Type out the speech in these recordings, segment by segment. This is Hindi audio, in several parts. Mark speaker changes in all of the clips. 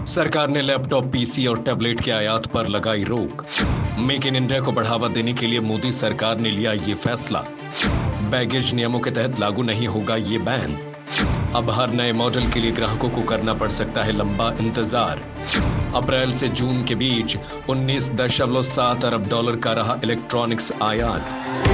Speaker 1: सरकार ने लैपटॉप, पीसी और टैबलेट के आयात पर लगाई रोक। मेक इन इंडिया को बढ़ावा देने के लिए मोदी सरकार ने लिया ये फैसला। बैगेज नियमों के तहत लागू नहीं होगा ये बैन। अब हर नए मॉडल के लिए ग्राहकों को करना पड़ सकता है लंबा इंतजार। अप्रैल से जून के बीच 19.7 अरब डॉलर का रहा इलेक्ट्रॉनिक्स आयात।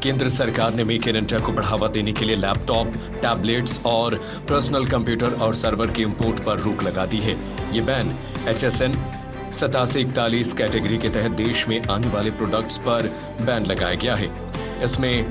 Speaker 1: केंद्र सरकार ने मेक इन इंडिया को बढ़ावा देने के लिए लैपटॉप, टैबलेट्स और पर्सनल कंप्यूटर और सर्वर की इंपोर्ट पर रोक लगा दी है। ये बैन HSN 8741 कैटेगरी के तहत देश में आने वाले प्रोडक्ट्स पर बैन लगाया गया है। इसमें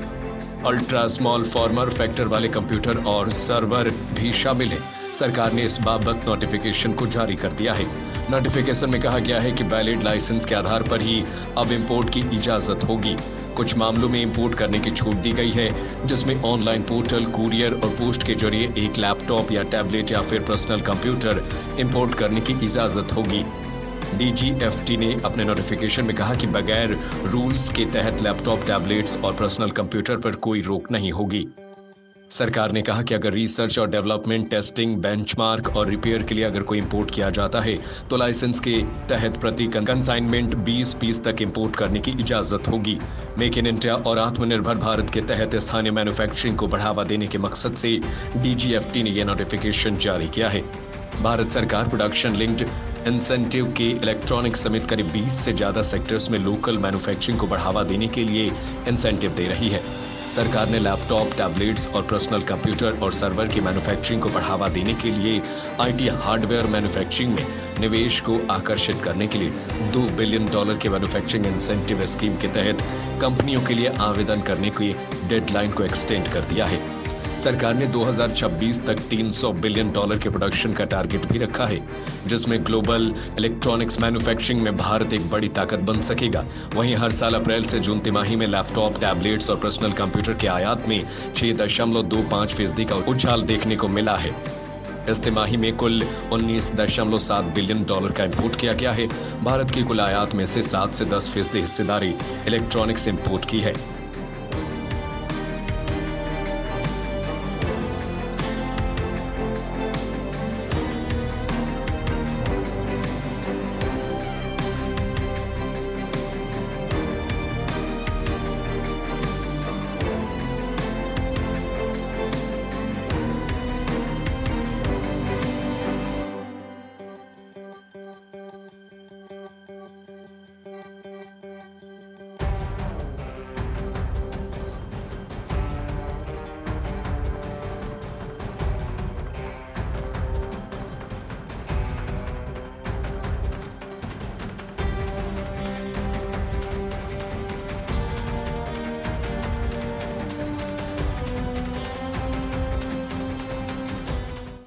Speaker 1: अल्ट्रा स्मॉल फॉर्मर फैक्टर वाले कंप्यूटर और सर्वर भी शामिल है। सरकार ने इस बाबत नोटिफिकेशन को जारी कर दिया है। नोटिफिकेशन में कहा गया है कि वैलिड लाइसेंस के आधार पर ही अब इंपोर्ट की इजाजत होगी। कुछ मामलों में इंपोर्ट करने की छूट दी गई है, जिसमें ऑनलाइन पोर्टल, कुरियर और पोस्ट के जरिए एक लैपटॉप या टैबलेट या फिर पर्सनल कंप्यूटर इंपोर्ट करने की इजाजत होगी। DGFT ने अपने नोटिफिकेशन में कहा कि बगैर रूल्स के तहत लैपटॉप, टैबलेट्स और पर्सनल कंप्यूटर पर कोई रोक नहीं होगी। सरकार ने कहा कि अगर रिसर्च और डेवलपमेंट, टेस्टिंग, बेंचमार्क और रिपेयर के लिए अगर कोई इंपोर्ट किया जाता है तो लाइसेंस के तहत प्रति कंसाइनमेंट 20 पीस तक इंपोर्ट करने की इजाजत होगी। मेक इन इंडिया और आत्मनिर्भर भारत के तहत स्थानीय मैन्युफैक्चरिंग को बढ़ावा देने के मकसद से DGFT ने यह नोटिफिकेशन जारी किया है। भारत सरकार प्रोडक्शन लिंक्ड इंसेंटिव के इलेक्ट्रॉनिक समेत करीब 20 से ज्यादा सेक्टर्स में लोकल मैन्युफैक्चरिंग को बढ़ावा देने के लिए इंसेंटिव दे रही है। सरकार ने लैपटॉप, टैबलेट्स और पर्सनल कंप्यूटर और सर्वर की मैन्युफैक्चरिंग को बढ़ावा देने के लिए IT हार्डवेयर मैन्युफैक्चरिंग में निवेश को आकर्षित करने के लिए $2 बिलियन के मैन्युफैक्चरिंग इंसेंटिव स्कीम के तहत कंपनियों के लिए आवेदन करने की डेडलाइन को एक्सटेंड कर दिया है। सरकार ने 2026 तक $300 बिलियन के प्रोडक्शन का टारगेट भी रखा है, जिसमें ग्लोबल इलेक्ट्रॉनिक्स मैन्युफैक्चरिंग में भारत एक बड़ी ताकत बन सकेगा। वहीं हर साल अप्रैल से जून तिमाही में लैपटॉप, टैबलेट्स और पर्सनल कंप्यूटर के आयात में 6.25% का उछाल देखने को मिला है। इस तिमाही में कुल $19.7 बिलियन का इंपोर्ट किया गया है। भारत की कुल आयात में से 7 से 10% हिस्सेदारी इलेक्ट्रॉनिक्स इंपोर्ट की है।